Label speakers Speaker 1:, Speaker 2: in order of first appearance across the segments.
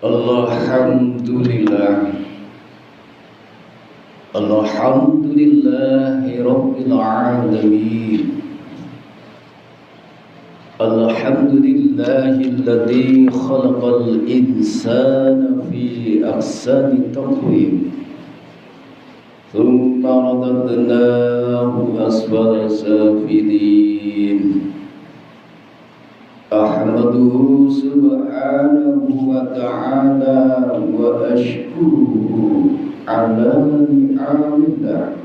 Speaker 1: Alhamdulillah Alhamdulillahi Rabbil Alamin Alhamdulillahilladzi khalaqal insana fi ahsani taqwim Thumma radadnahu asfala safilin Ahmaduhu subhanahu wa ta'ala wa ashkuruhu ala ni'amillah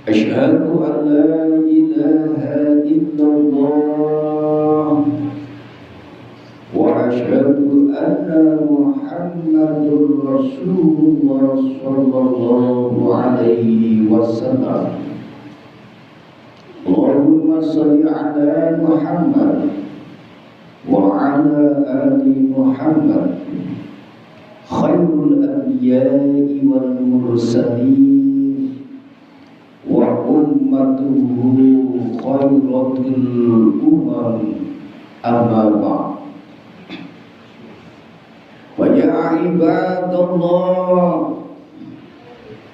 Speaker 1: Ashhadu an la ilaha illallah wa ashhadu anna Muhammadur Rasulullah sallallahu alaihi wasallam Allahumma salli ala Muhammad wa ala ali Muhammad khairul anbiya'i wal mursalin wa ummatuhu khairatul amma ba'd wa ya ibadallah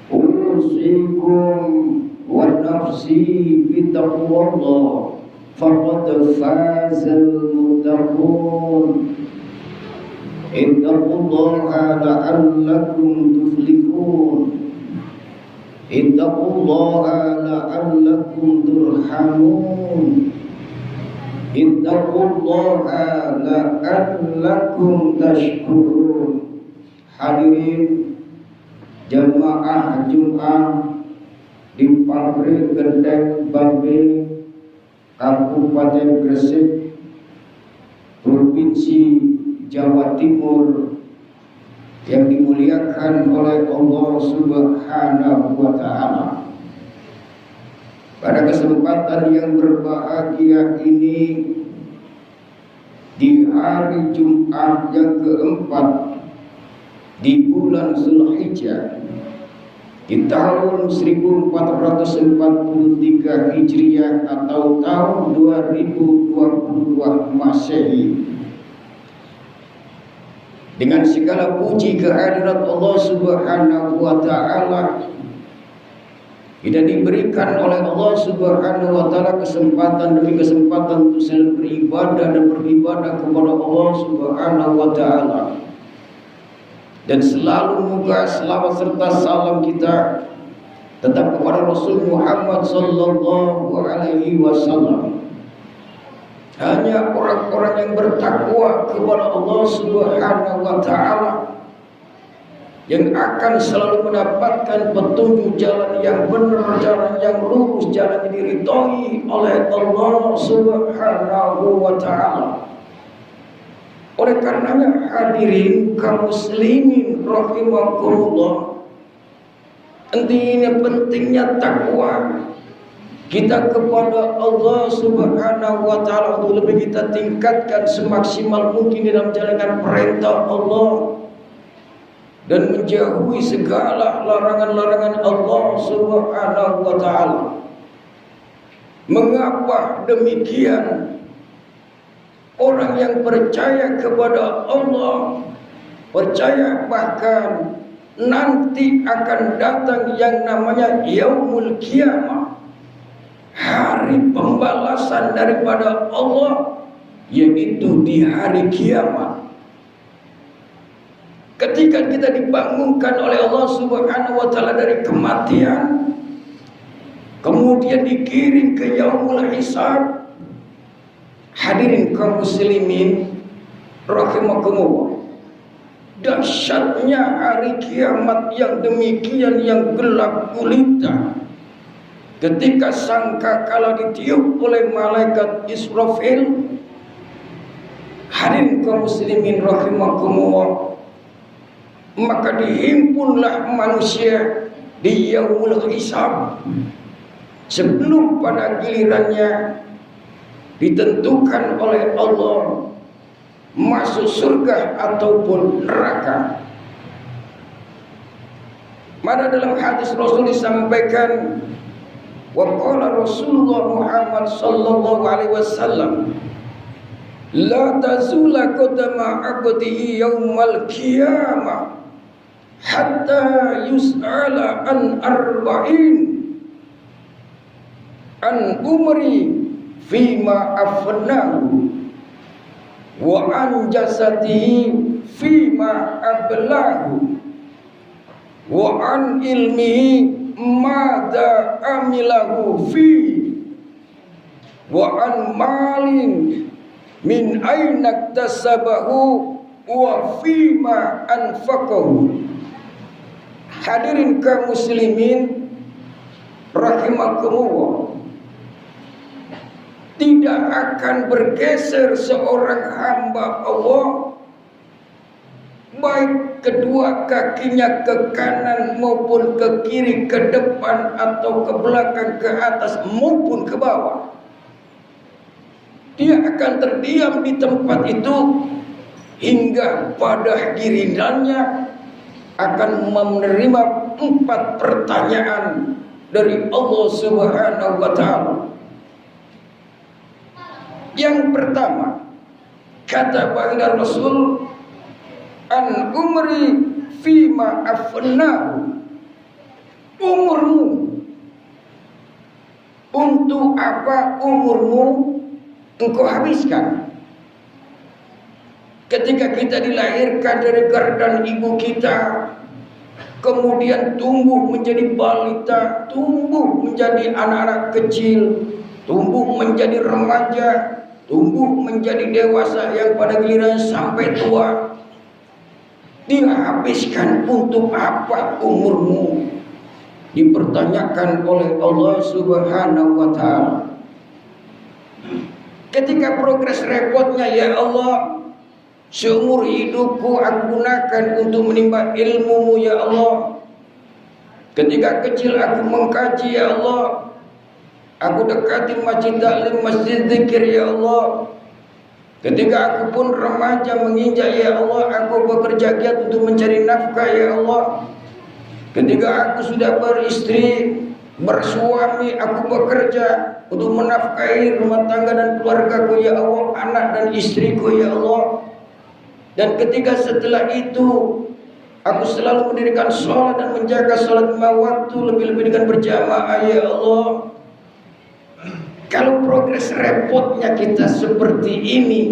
Speaker 1: usikum wa nafsi bitaqwallah faqad fazal muttaqun ittaqullaha la'allakum tuflihun ittaqullaha la'allakum turhamun ittaqullaha la'allakum tashkurun. Hadirin jamaah Jumat di pabrik Gendeng Bambe, Kabupaten Gresik, Provinsi Jawa Timur yang dimuliakan oleh Allah Subhanahu wa Ta'ala. Pada kesempatan yang berbahagia ini, di hari Jumat yang keempat di bulan Zulhijjah di tahun 1443 Hijriah atau tahun 2022 Masehi, dengan segala puji kehadirat Allah Subhanahu wa Ta'ala, kita diberikan oleh Allah Subhanahu wa Ta'ala kesempatan demi kesempatan untuk selalu beribadah dan beribadah kepada Allah Subhanahu wa Ta'ala. Dan selalu moga selawat serta salam kita tetap kepada Rasul Muhammad sallallahu alaihi wasallam. Hanya orang-orang yang bertakwa kepada Allah Subhanahu wa Ta'ala yang akan selalu mendapatkan petunjuk jalan yang benar, jalan yang lurus, jalan yang diridhoi oleh Allah Subhanahu wa Ta'ala. Oleh karenanya hadirin kaum muslimin rahimakumullah, intinya pentingnya takwa kita kepada Allah Subhanahu wa Ta'ala untuk lebih kita tingkatkan semaksimal mungkin dalam menjalankan perintah Allah dan menjauhi segala larangan-larangan Allah Subhanahu wa Ta'ala. Mengapa demikian? Orang yang percaya kepada Allah, percaya bahkan nanti akan datang yang namanya Yaumul Qiyamah, hari pembalasan daripada Allah, yaitu di hari kiamat. Ketika kita dibangunkan oleh Allah Subhanahu wa Ta'ala dari kematian, kemudian dikirim ke Yaumul Hisab. Hadirin kaum muslimin rahimakumullah, dahsyatnya hari kiamat yang demikian yang gelap gulita, ketika sangkakala ditiup oleh malaikat Israfil. Hadirin kaum muslimin rahimakumullah, maka dihimpunlah manusia di Yaumul Hisab sebelum pada gilirannya ditentukan oleh Allah masuk surga ataupun neraka. Mana dalam hadis Rasul disampaikan, wa qala Rasulullah Muhammad sallallahu alaihi wasallam, La tazula qadama 'abdihi yaumal qiyamah hatta yus'ala an arba'in an umri fima afnahu wa an jasadihi fima ablahu wa an ilmihi madza amilahu fi wa an malin min aina iktasabahu wa fima anfaqahu. Hadirin kaum muslimin rahimakumullah, tidak akan bergeser seorang hamba Allah baik kedua kakinya ke kanan maupun ke kiri, ke depan atau ke belakang, ke atas maupun ke bawah. Dia akan terdiam di tempat itu hingga pada gilirannya akan menerima 4 pertanyaan dari Allah Subhanahu wa taala. Yang pertama, kata baginda Rasul, an umri fima afnahu. Umurmu, untuk apa umurmu engkau habiskan? Ketika kita dilahirkan dari gardan ibu kita, kemudian tumbuh menjadi balita, tumbuh menjadi anak-anak kecil, tumbuh menjadi remaja, tumbuh menjadi dewasa, yang pada giliran sampai tua, dihabiskan untuk apa umurmu? Dipertanyakan oleh Allah Subhanahu wa taala. Ketika progres repotnya, ya Allah, seumur hidupku aku gunakan untuk menimba ilmu-Mu ya Allah. Ketika kecil aku mengkaji ya Allah, aku dekati masjid taklim, masjid zikir ya Allah. Ketika aku pun remaja menginjak ya Allah, aku bekerja giat untuk mencari nafkah ya Allah. Ketika aku sudah beristri, bersuami, aku bekerja untuk menafkahi rumah tangga dan keluargaku ya Allah, anak dan istriku ya Allah. Dan ketika setelah itu aku selalu mendirikan sholat dan menjaga sholat lima waktu, lebih-lebih dengan berjamaah ya Allah. Kalau progres repotnya kita seperti ini,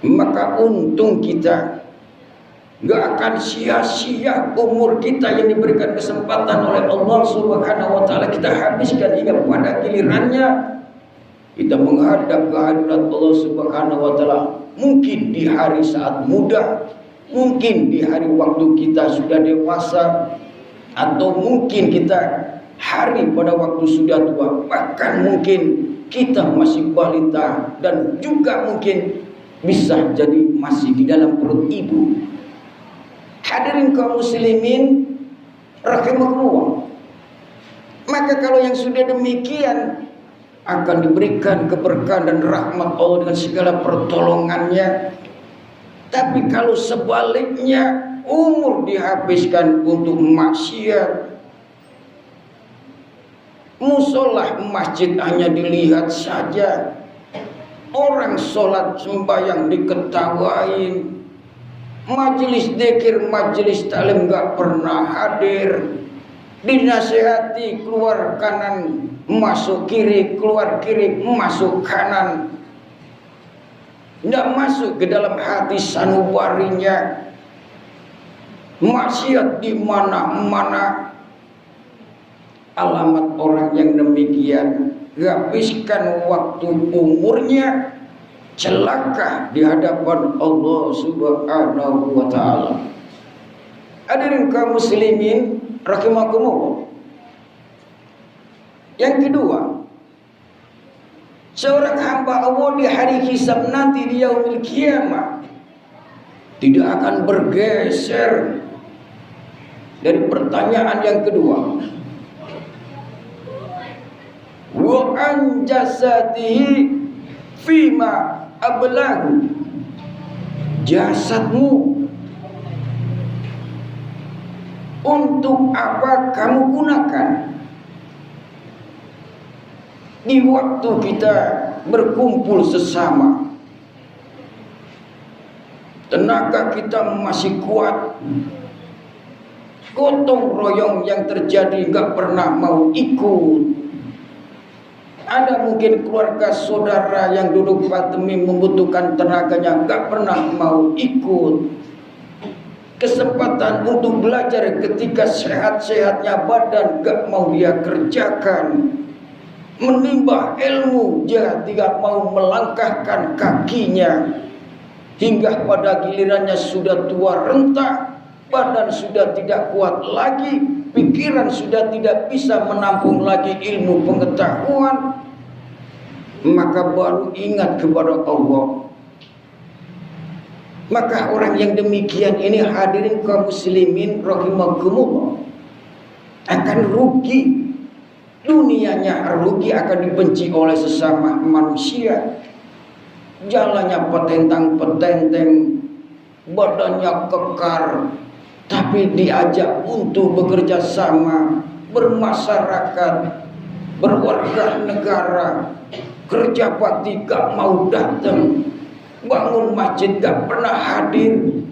Speaker 1: maka untung kita. Gak akan sia-sia umur kita yang diberikan kesempatan oleh Allah Subhanahu wa taala kita habiskan hingga pada gilirannya kita menghadap ke hadirat Allah Subhanahu wa taala. Mungkin di hari saat muda, mungkin di hari waktu kita sudah dewasa, atau mungkin kita hari pada waktu sudah tua, bahkan mungkin kita masih balita dan juga mungkin bisa jadi masih di dalam perut ibu. Hadirin kaum muslimin rahimakumullah. Maka kalau yang sudah demikian akan diberikan keberkahan dan rahmat Allah dengan segala pertolongannya. Tapi kalau sebaliknya umur dihabiskan untuk maksiat, musolah masjid hanya dilihat saja, orang sholat sembahyang diketawain, majelis dzikir, majelis taklim gak pernah hadir, dinasihati keluar kanan masuk kiri, keluar kiri masuk kanan, tidak masuk ke dalam hati sanubarinya, maksiat di mana-mana. Alamat orang yang demikian habiskan waktu umurnya celaka di hadapan Allah Subhanahu wa taala. Hadirin kaum muslimin rahimakumullah. Yang kedua, seorang hamba Allah di hari hisab nanti di yaumil qiyamah tidak akan bergeser dari pertanyaan yang kedua. Wa an jasadihi fima ablahu. Jasadmu untuk apa kamu gunakan? Di waktu kita berkumpul sesama, tenaga kita masih kuat, gotong royong yang terjadi gak pernah mau ikut. Ada mungkin keluarga saudara yang duduk pandemi membutuhkan tenaganya, gak pernah mau ikut. Kesempatan untuk belajar ketika sehat-sehatnya badan gak mau dia kerjakan. Menimba ilmu dia tidak mau melangkahkan kakinya. Hingga pada gilirannya sudah tua renta, badan sudah tidak kuat lagi, pikiran sudah tidak bisa menampung lagi ilmu pengetahuan, maka baru ingat kepada Allah. Maka orang yang demikian ini, hadirin kaum muslimin rahimakumullah, akan rugi. Dunianya rugi, akan dibenci oleh sesama manusia. Jalannya petentang-petenteng, badannya kekar, tapi diajak untuk bekerja sama, bermasyarakat, berwarga negara, kerja bakti gak mau datang, bangun masjid gak pernah hadir,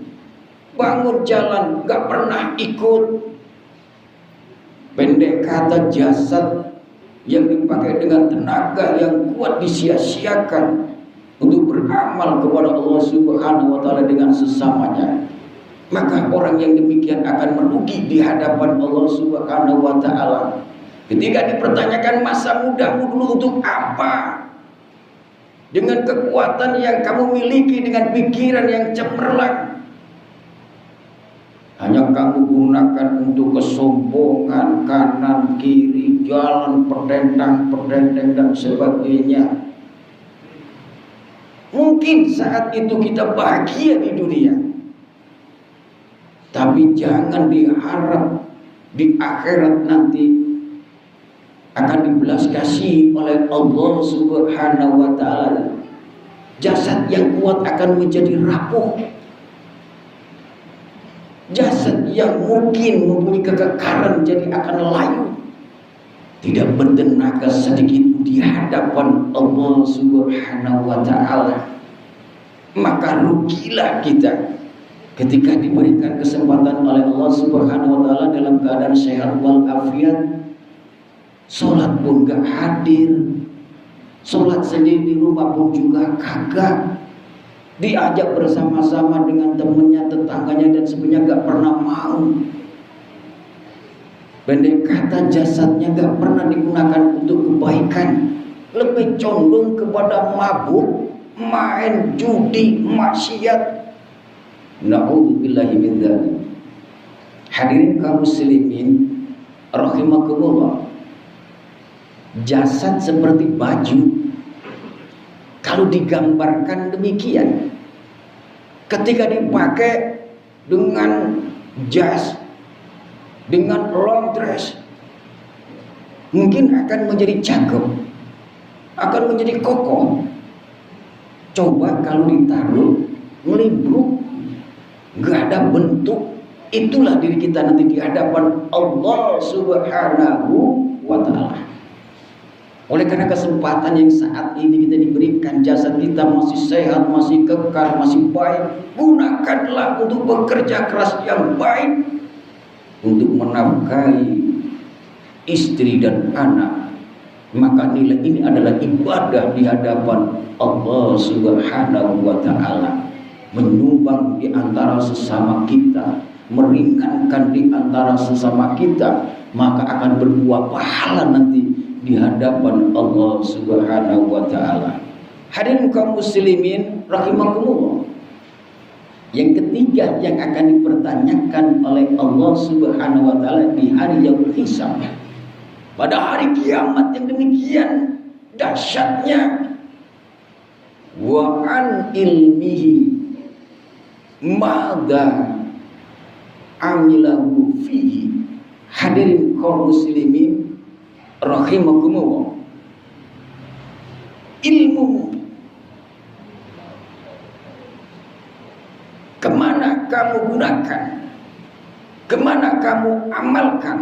Speaker 1: bangun jalan gak pernah ikut. Pendek kata, jasad yang dipakai dengan tenaga yang kuat disia-siakan untuk beramal kepada Allah Subhanahu wa Ta'ala dengan sesamanya. Maka orang yang demikian akan merugi di hadapan Allah Subhanahu wa Ta'ala. Ketika dipertanyakan masa mudamu dulu untuk apa? Dengan kekuatan yang kamu miliki, dengan pikiran yang cemerlang, hanya kamu gunakan untuk kesombongan, kanan kiri, jalan pedentang dan sebagainya. Mungkin saat itu kita bahagia di dunia, tapi jangan diharap di akhirat nanti akan dibelas kasih oleh Allah Subhanahu wa Ta'ala. Jasad yang kuat akan menjadi rapuh. Jasad yang mungkin mempunyai kekekalan jadi akan layu, tidak bertenaga sedikit di hadapan Allah Subhanahu wa Ta'ala. Maka rugilah kita ketika diberikan kesempatan oleh Allah Subhanahu wa Ta'ala dalam keadaan sehat walafiat, sholat pun gak hadir, sholat sendiri di rumah pun juga kagak, diajak bersama-sama dengan temannya, tetangganya dan sebagainya gak pernah mau. Pendek kata, jasadnya gak pernah digunakan untuk kebaikan, lebih condong kepada mabuk, main judi, maksiat. Na'udzubillahi min dzalik. Hadirin kaum muslimin rahimakumullah, jasad seperti baju. Kalau digambarkan demikian, ketika dipakai dengan jas, dengan long dress, mungkin akan menjadi cakep, akan menjadi kokoh. Coba kalau ditaruh melibruk, gak ada bentuk, itulah diri kita nanti di hadapan Allah Subhanahu wa Ta'ala. Oleh karena kesempatan yang saat ini kita diberikan, jasad kita masih sehat, masih kekal, masih baik, gunakanlah untuk bekerja keras yang baik, untuk menafkahi istri dan anak. Maka nilai ini adalah ibadah di hadapan Allah Subhanahu wa Ta'ala. Menyumbang di antara sesama kita, meringankan di antara sesama kita, maka akan berbuah pahala nanti di hadapan Allah Subhanahu wa Ta'ala. Hadirin kaum muslimin rahimakumullah, yang ketiga yang akan dipertanyakan oleh Allah Subhanahu wa Ta'ala di hari yaumul hisab, pada hari kiamat yang demikian dahsyatnya, wa an ilmihi madza amilahu fihi. Hadirin kaum muslimin rahimakumullah, ilmu kemana kamu gunakan, kemana kamu amalkan.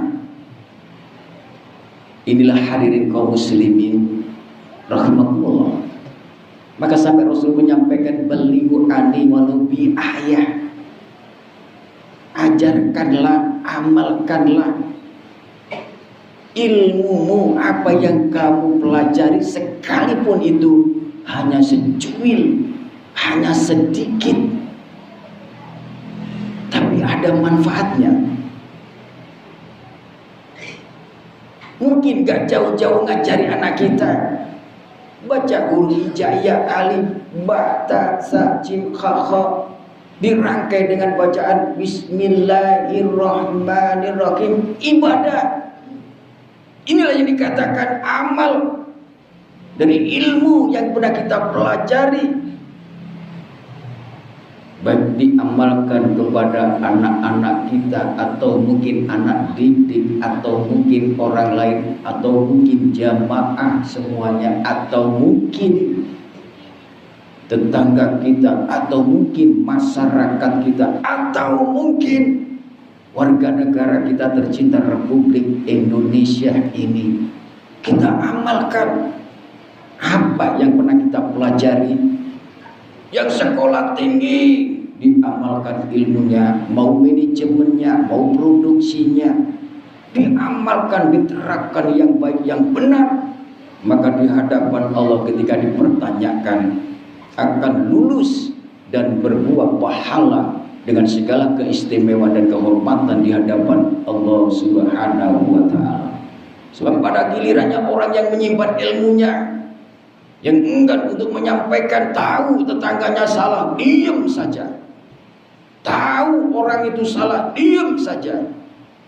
Speaker 1: Inilah hadirin kaum muslimin rahimakumullah, Maka sampai Rasul menyampaikan balighu ani walau bi ayah. Ajarkanlah, amalkanlah ilmumu, apa yang kamu pelajari, sekalipun itu hanya secuil, hanya sedikit, tapi ada manfaatnya. Mungkin gak jauh-jauh ngajari anak kita baca huruf hijaiyah, alif, ba, ta, sa, jim, kha, kha, dirangkai dengan bacaan Bismillahirrahmanirrahim. Ibadah. Inilah yang dikatakan amal dari ilmu yang pernah kita pelajari, baik diamalkan kepada anak-anak kita, atau mungkin anak didik, atau mungkin orang lain, atau mungkin jamaah semuanya, atau mungkin tetangga kita, atau mungkin masyarakat kita, atau mungkin warga negara kita tercinta Republik Indonesia ini. Kita amalkan apa yang pernah kita pelajari. Yang sekolah tinggi diamalkan ilmunya, mau manajemennya, mau produksinya, diamalkan, diterapkan yang baik, yang benar. Maka di hadapan Allah ketika dipertanyakan akan lulus dan berbuah pahala dengan segala keistimewaan dan kehormatan di hadapan Allah Subhanahu wa ta'ala. Sebab pada gilirannya orang yang menyimpan ilmunya, yang enggan untuk menyampaikan, tahu tetangganya salah, diam saja. Tahu orang itu salah, diam saja.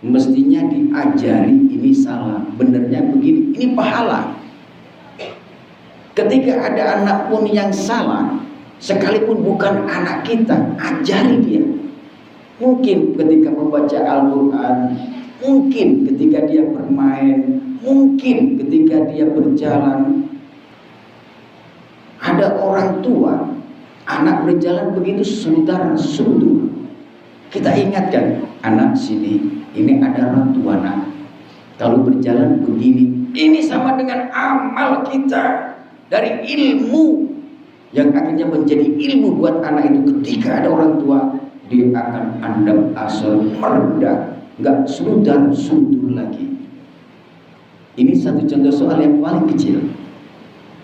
Speaker 1: Mestinya diajari, ini salah, benernya begini, ini pahala. Ketika ada anak pun yang salah, sekalipun bukan anak kita, ajari dia. Mungkin ketika membaca Al-Quran, mungkin ketika dia bermain, mungkin ketika dia berjalan. Ada orang tua, anak berjalan begitu sundur. Kita ingatkan, anak sini, ini ada orang tua nak. Kalau berjalan begini, ini sama dengan amal kita dari ilmu yang akhirnya menjadi ilmu buat anak itu. Ketika ada orang tua, dia akan andap asal merendah, nggak sundur lagi. Ini satu contoh soal yang paling kecil.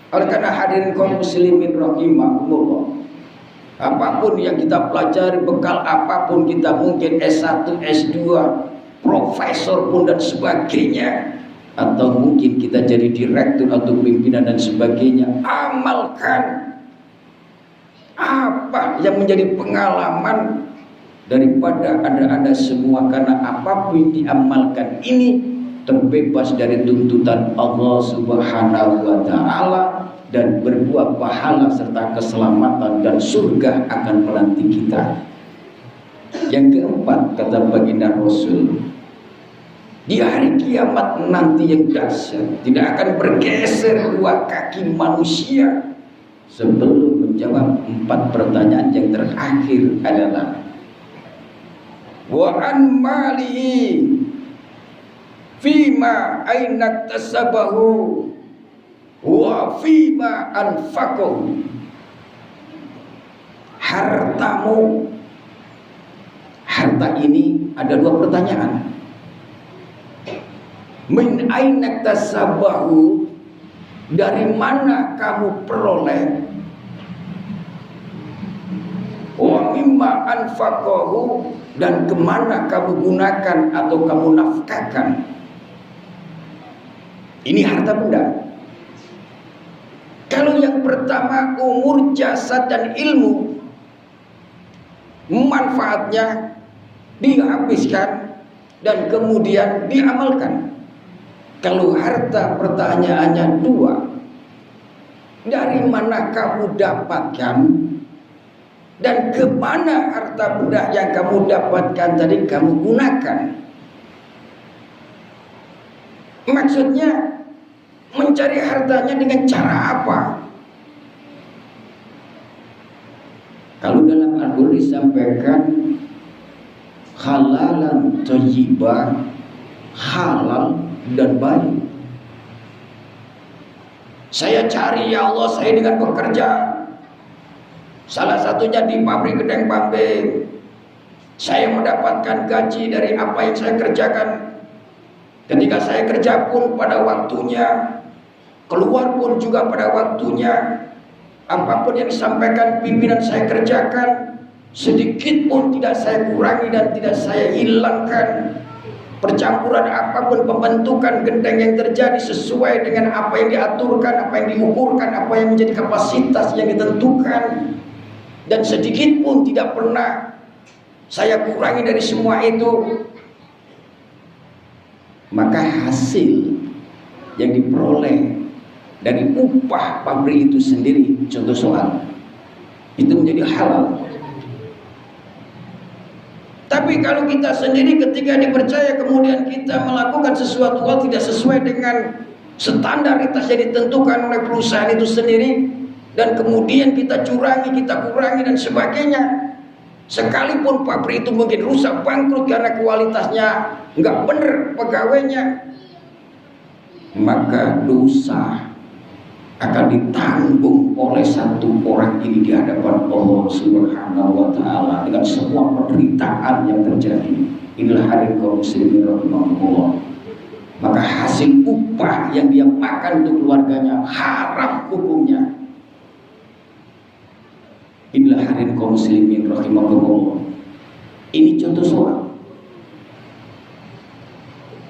Speaker 1: Oleh karena hadirin kaum muslimin rahimahumullah, apapun yang kita pelajari, bekal apapun kita, mungkin S1, S2, profesor pun dan sebagainya, atau mungkin kita jadi direktur atau pimpinan dan sebagainya, amalkan apa yang menjadi pengalaman daripada ada semua. Karena apapun yang diamalkan ini terbebas dari tuntutan Allah Subhanahu wa ta'ala dan berbuah pahala serta keselamatan dan surga akan menanti kita. Yang keempat, kata baginda Rasul, di hari kiamat nanti yang dahsyat, tidak akan bergeser dua kaki manusia sebelum menjawab 4 pertanyaan yang terakhir adalah wa an malihi fima ainak tasabahu wa fima anfaqahu. Hartamu, harta ini ada 2 pertanyaan. Min ainak tasabahu, dari mana kamu peroleh? Wa mimma anfaqahu, dan kemana kamu gunakan atau kamu nafkahkan. Ini harta benda. Kalau yang pertama umur, jasad dan ilmu, manfaatnya dihabiskan dan kemudian diamalkan. Kalau harta pertanyaannya 2, dari mana kamu dapatkan dan kemana harta benda yang kamu dapatkan tadi kamu gunakan. Maksudnya mencari hartanya dengan cara apa? Kalau dalam Al-Qur'an disampaikan halalan thayyibah, halal dan baik. Saya cari ya Allah, saya dengan bekerja Salah satunya di pabrik Gedeng Pambing. Saya mendapatkan gaji dari apa yang saya kerjakan. Ketika saya kerja pun pada waktunya, keluar pun juga pada waktunya. Apapun yang disampaikan pimpinan saya kerjakan, sedikit pun tidak saya kurangi dan tidak saya hilangkan. Percampuran apapun pembentukan gendeng yang terjadi sesuai dengan apa yang diaturkan, apa yang diukurkan, apa yang menjadi kapasitas yang ditentukan. Dan sedikit pun tidak pernah saya kurangi dari semua itu. Maka hasil yang diperoleh dari upah pabrik itu sendiri, contoh soal, itu menjadi halal. Tapi kalau kita sendiri ketika dipercaya kemudian kita melakukan sesuatu hal tidak sesuai dengan standaritas yang ditentukan oleh perusahaan itu sendiri, dan kemudian kita curangi, kita kurangi dan sebagainya, sekalipun pabrik itu mungkin rusak, bangkrut karena kualitasnya nggak benar pegawainya, maka dosa akan ditanggung oleh satu orang ini di hadapan Allah Subhanahu wa Ta'ala dengan semua penderitaan yang terjadi. Inilah hari kaum muslimin rahimahullah. Maka hasil upah yang dia makan untuk keluarganya haram hukumnya. Inilah hari kaum muslimin rahimahullah. Ini contoh soal.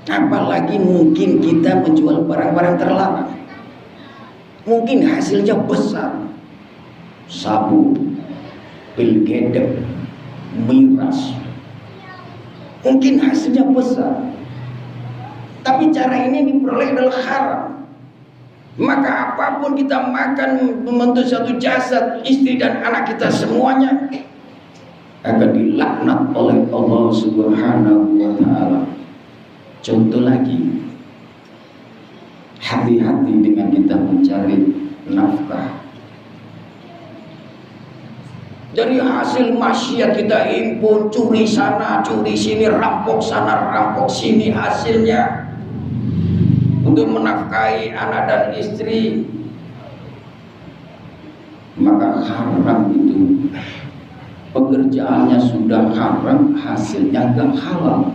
Speaker 1: Apalagi mungkin kita menjual barang-barang terlarang, mungkin hasilnya besar, sabu, pil gedek, miras, mungkin hasilnya besar, tapi cara ini diperoleh adalah haram. Maka apapun kita makan membentuk satu jasad, istri dan anak kita semuanya akan dilaknat oleh Allah Subhanahu wa Ta'ala. Contoh lagi, hati-hati dengan kita mencari nafkah. Dari hasil maksiat kita himpun, curi sana, curi sini, rampok sana, rampok sini, hasilnya untuk menafkahi anak dan istri. Maka haram itu, pekerjaannya sudah haram, hasilnya gak halal.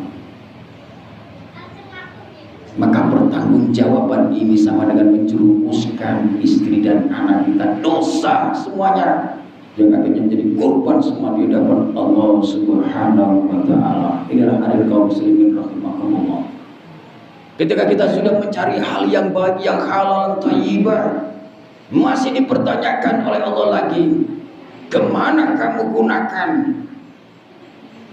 Speaker 1: Maka pertanggungjawaban ini sama dengan menjerumuskan istri dan anak kita, dosa semuanya yang akhirnya menjadi korban semua di hadapan Allah Subhanahu wa Ta'ala. Inilah hadir kaum muslimin rahimahumullah. Ketika kita sudah mencari hal yang baik, yang halal, thayyibah, masih dipertanyakan oleh Allah lagi, kemana kamu gunakan?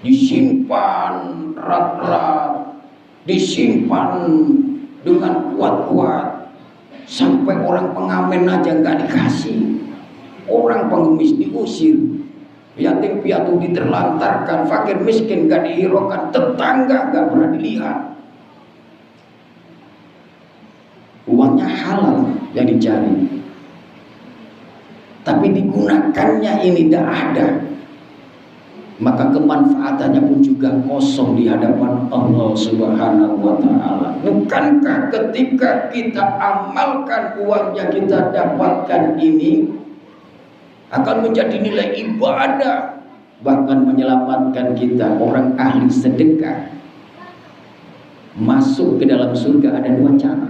Speaker 1: Disimpan erat-erat, disimpan dengan kuat-kuat, sampai orang pengamen aja nggak dikasih, orang pengemis diusir, yatim piatu diterlantarkan, fakir miskin nggak dihiraukan, tetangga nggak pernah dilihat. Uangnya halal yang dicari, tapi digunakannya ini tidak ada, maka kemanfaatannya pun juga kosong di hadapan Allah Subhanahu wa Ta'ala. Bukankah ketika kita amalkan uang yang kita dapatkan ini akan menjadi nilai ibadah, bahkan menyelamatkan kita, orang ahli sedekah masuk ke dalam surga? Ada dua cara.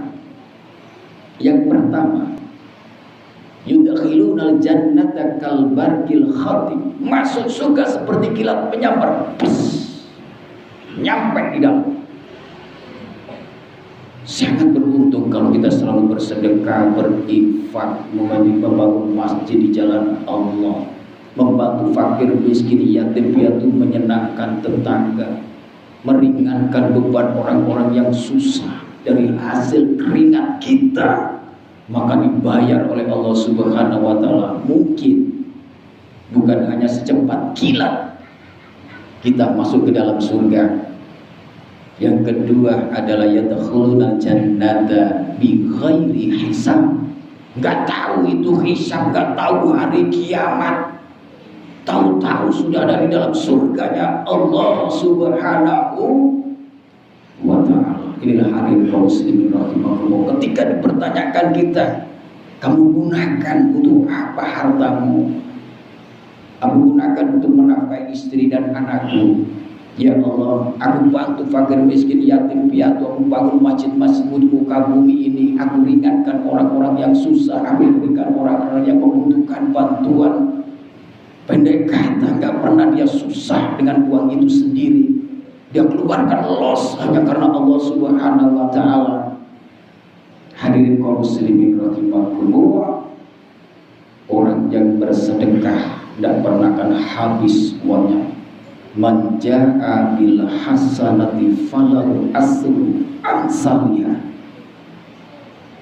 Speaker 1: Yang pertama, yudkhilunal jannata kal barqil khatib, masuk surga seperti kilat penyambar, nyampe di dalam. Sangat beruntung kalau kita selalu bersedekah, berinfak, membangun masjid di jalan Allah, membantu fakir miskin, yatim piatu, menyenangkan tetangga, meringankan beban orang-orang yang susah. Dari hasil keringat kita, maka dibayar oleh Allah Subhanahu wa Ta'ala. Mungkin bukan hanya secepat kilat kita masuk ke dalam surga. Yang kedua adalah yadkhulunal jannata bi ghairi hisab. Enggak tahu itu hisab, enggak tahu hari kiamat, tahu-tahu sudah ada di dalam surganya Allah Subhanahu wa Ta'ala. Inilah hari kaum muslimin rahimahullah. Ketika dipertanyakan kita, kamu gunakan untuk apa hartamu? aku gunakan untuk menafkahi istri dan anakku. Ya Allah, aku bantu fakir miskin yatim piatu, aku bangun masjid-masjidmu di muka bumi ini, aku ringankan orang-orang yang susah, aku berikan orang-orang yang membutuhkan bantuan. Pendek kata, gak pernah dia susah dengan uang itu sendiri. Dia keluarkan loss hanya karena Allah Subhanahu wa Ta'ala. Hadirin kaum muslimin rahimakumullah, orang yang bersedekah tidak pernah akan habis uangnya. Man jaa bil hasanati falahu asru amsalha.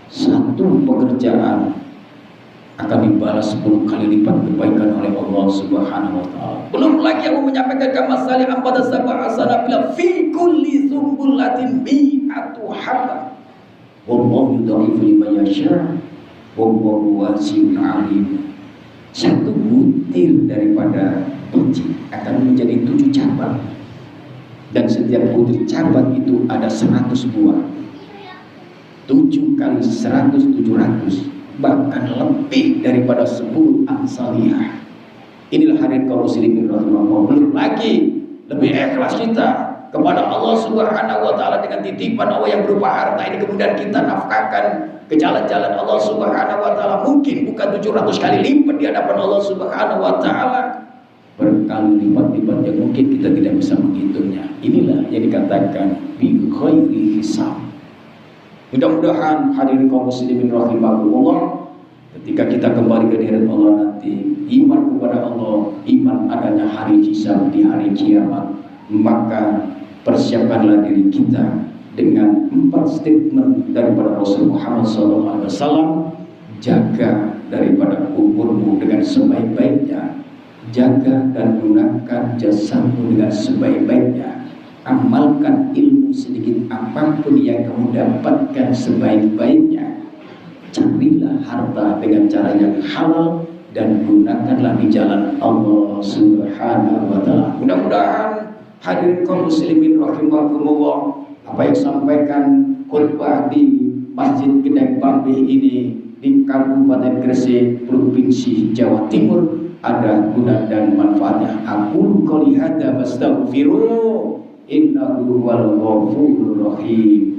Speaker 1: Satu pekerjaan akan dibalas 10 kali lipat kebaikan oleh Allah Subhanahu wa Ta'ala. Belum lagi aku menyampaikan kamasali ampada sab'a asana bila fi kulli zumbulatin mi'atu habba. Wallahu yudha'ifu liman yasha' wallahu wasi'un 'alim. Satu butir daripada biji akan menjadi 7 cabang, dan setiap butir cabang itu ada 100 buah. 7 kali 100, 700, bahkan lebih daripada 10 amsaliyah. Inilah hadirin kaum muslimin rahimahullah. Belum lagi lebih ikhlas kita kepada Allah Subhanahu wa Ta'ala dengan titipan Allah yang berupa harta ini, kemudian kita nafkahkan ke jalan-jalan Allah Subhanahu wa Ta'ala. Mungkin bukan 700 kali lipat di hadapan Allah Subhanahu wa Ta'ala, berkali lipat-lipat yang mungkin kita tidak bisa menghitungnya. Inilah yang dikatakan bi ghairi hisab. Mudah-mudahan hadirin kaum muslimin rahimahullah, ketika kita kembali ke hadirat Allah nanti, iman kepada Allah, iman adanya hari hisab di hari kiamat, maka persiapkanlah diri kita dengan 4 statement daripada Rasul Muhammad SAW. Jaga daripada umurmu dengan sebaik-baiknya, jaga dan gunakan jasamu dengan sebaik-baiknya, amalkan ilmu sedikit apapun yang kamu dapatkan sebaik-baiknya, carilah harta dengan cara yang halal dan gunakanlah di jalan Allah Subhanahu wa Ta'ala. Mudah-mudahan hadirin kaum muslimin rahimakumullah, apa yang sampaikan khutbah di Masjid Gedeng Bambi ini di Kabupaten Gresik, Provinsi Jawa Timur ada guna dan manfaatnya. Aku qouli hadza fastaghfiru innahu huwal ghafurur rahim.